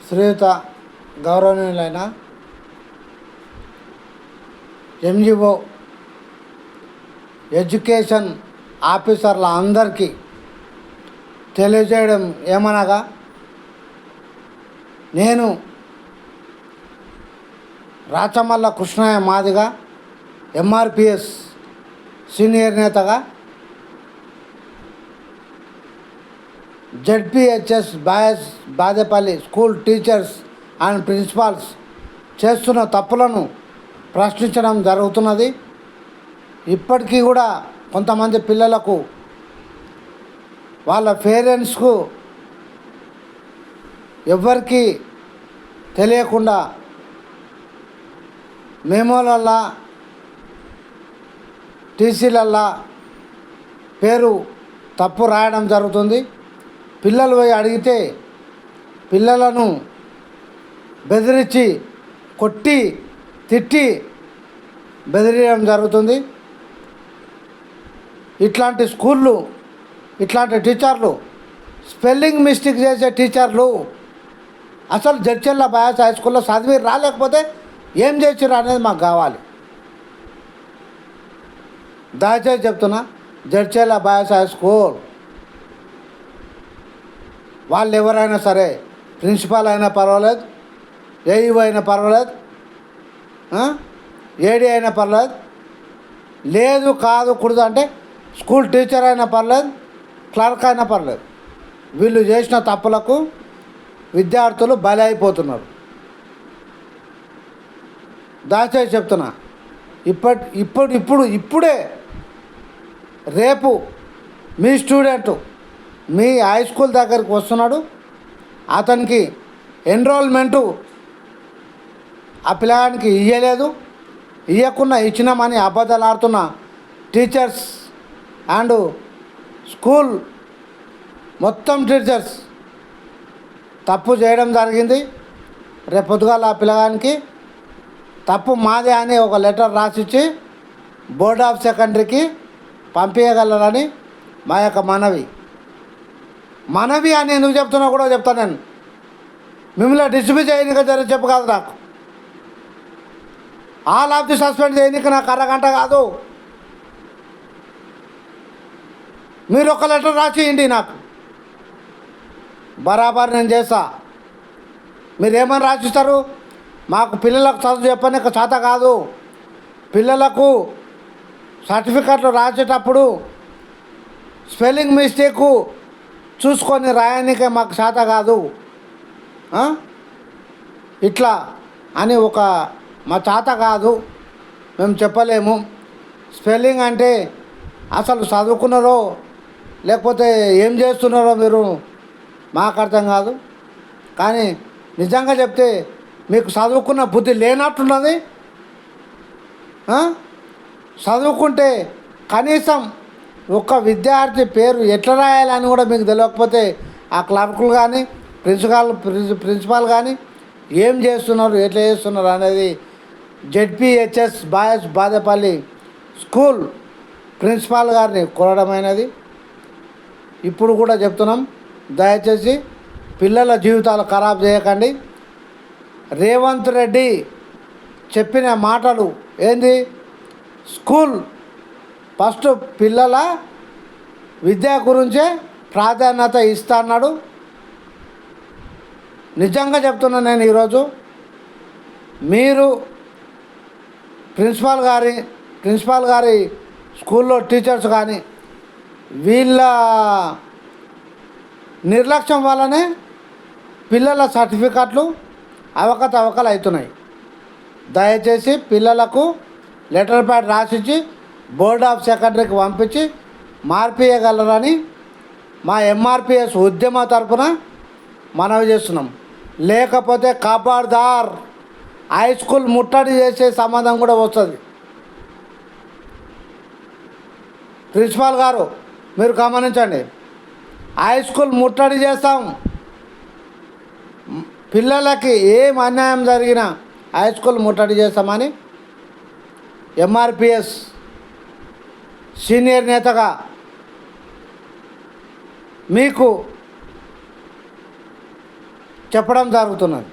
శ్రీయుత గౌరవనీయులైన NGO education ఆఫీసర్ల అందరికీ తెలియజేయడం ఏమనగా, నేను రాచమల్ల కృష్ణయ్య మాదిగ ఎంఆర్పిఎస్ సీనియర్ నేతగా ZPHS Badepalli school teachers and principals చేస్తున్న తప్పులను ప్రశ్నించడం జరుగుతున్నది. ఇప్పటికీ కూడా కొంతమంది పిల్లలకు వాళ్ళ పేరెంట్స్కు ఎవ్వరికీ తెలియకుండా మెమోలల్లా టీసీలల్లా పేరు తప్పు రాయడం జరుగుతుంది. పిల్లలు పోయి అడిగితే పిల్లలను బెదిరించి కొట్టి తిట్టి బెదిరియడం జరుగుతుంది. ఇట్లాంటి స్కూళ్ళు, ఇట్లాంటి టీచర్లు, స్పెల్లింగ్ మిస్టేక్ చేసే టీచర్లు అసలు జడ్చర్ల బాయ్స్ హై స్కూల్లో చదివి రాలేకపోతే ఏం చేసిర్రు అనేది మాకు కావాలి. దయచేసి చెప్తున్నా, జడ్చర్ల బాయ్స్ హై స్కూల్ వాళ్ళు ఎవరైనా సరే, ప్రిన్సిపాల్ అయినా పర్వాలేదు, ఏఈఓ అయినా పర్వాలేదు, ఏడీ అయినా పర్లేదు, లేదు కాదు కుడదు అంటే స్కూల్ టీచర్ అయినా పర్లేదు, క్లర్క్ అయినా పర్లేదు, వీళ్ళు చేసిన తప్పులకు విద్యార్థులు బలి అయిపోతున్నారు. దయచేసి చెప్తున్నా, ఇప్పుడే రేపు మీ స్టూడెంట్ మీ హై స్కూల్ దగ్గరికి వస్తున్నాడు, అతనికి ఎన్రోల్మెంటు ఆ పిల్లగానికి ఇయ్యలేదు, ఇవ్వకుండా ఇచ్చినామని అబద్ధాలు ఆడుతున్న టీచర్స్ అండ్ స్కూల్ మొత్తం టీచర్స్ తప్పు చేయడం జరిగింది. రేపు పొద్దుగాల ఆ పిల్లగానికి తప్పు మాదే అని ఒక లెటర్ రాసిచ్చి బోర్డ్ ఆఫ్ సెకండరీకి పంపించగలరని మా యొక్క మనవి అని ఎందుకు చెప్తున్నా కూడా చెప్తాను. నేను మిమ్మల్ని డిస్మిస్ చేయనిక జరిగి చెప్పు కాదు, నాకు ఆల్ ఆఫ్ ది సస్పెండ్ చేయనిక నాకు అరగంట కాదు. మీరు ఒక లెటర్ రాసి ఇవ్వండి, నాకు బరాబర్ నేను చేస్తా. మీరేమని రాసిస్తారు? మాకు పిల్లలకు చదువు చెప్పనిక చేత కాదు, పిల్లలకు సర్టిఫికెట్లు రాసేటప్పుడు స్పెల్లింగ్ మిస్టేకు చూసుకొని రాయనికే మాకు చేత కాదు ఇట్లా అని ఒక మా చేత కాదు, మేము చెప్పలేము. స్పెల్లింగ్ అంటే అసలు చదువుకున్నారో లేకపోతే ఏం చేస్తున్నారో మీరు మాకు అర్థం కాదు. కానీ నిజంగా చెప్తే మీకు చదువుకున్న బుద్ధి లేనట్టున్నది. చదువుకుంటే కనీసం ఒక్క విద్యార్థి పేరు ఎట్లా రాయాలని కూడా మీకు తెలియకపోతే ఆ క్లర్కులు కానీ ప్రిన్సిపాల్ కానీ ఏం చేస్తున్నారు, ఎట్లా చేస్తున్నారు అనేది జెడ్పిహెచ్ఎస్ బాదేపల్లి స్కూల్ ప్రిన్సిపాల్ గారిని కోరడమైనది. ఇప్పుడు కూడా చెప్తున్నాం, దయచేసి పిల్లల జీవితాలు ఖరాబ్ చేయకండి. రేవంత్ రెడ్డి చెప్పిన మాటలు ఏంది? స్కూల్ ఫస్ట్ పిల్లల విద్య గురించే ప్రాధాన్యత ఇస్తా అన్నాడు. నిజంగా చెప్తున్నా నేను ఈరోజు మీరు ప్రిన్సిపాల్ గారి స్కూల్లో టీచర్స్ కానీ వీళ్ళ నిర్లక్ష్యం వల్లనే పిల్లల సర్టిఫికెట్లు అవకతవకలు అవుతున్నాయి. దయచేసి పిల్లలకు లెటర్ ప్యాడ్ రాసిచ్చి బోర్డ్ ఆఫ్ సెకండరీకి పంపించి మార్పియగలరని మా ఎంఆర్పిఎస్ ఉద్యమ తరఫున మనవి చేస్తున్నాం. లేకపోతే ఖబర్దార్ హై స్కూల్ ముట్టడి చేసే సంబంధం కూడా వస్తుంది. ప్రిన్సిపాల్ గారు మీరు గమనించండి, హై స్కూల్ ముట్టడి చేస్తాం. పిల్లలకి ఏం అన్యాయం జరిగినా హై స్కూల్ ముట్టడి చేస్తామని ఎంఆర్పిఎస్ సీనియర్ నేతగా మీకు చెప్పడం జరుగుతున్నది.